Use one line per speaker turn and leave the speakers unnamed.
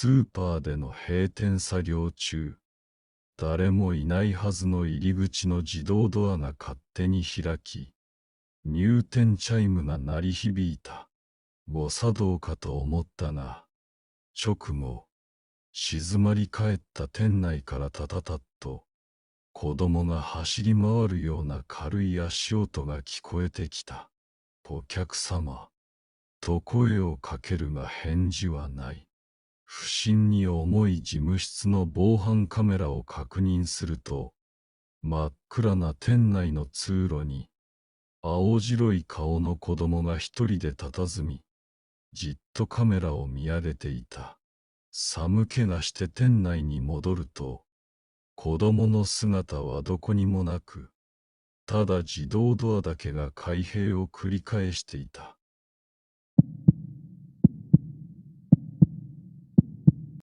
スーパーでの閉店作業中、誰もいないはずの入り口の自動ドアが勝手に開き、入店チャイムが鳴り響いた。誤作動かと思ったが、直後、静まり返った店内からタタタッと、子供が走り回るような軽い足音が聞こえてきた。お客様、と声をかけるが返事はない。不審に思い事務室の防犯カメラを確認すると、真っ暗な店内の通路に、青白い顔の子供が一人で佇み、じっとカメラを見上げていた。寒気がして店内に戻ると、子供の姿はどこにもなく、ただ自動ドアだけが開閉を繰り返していた。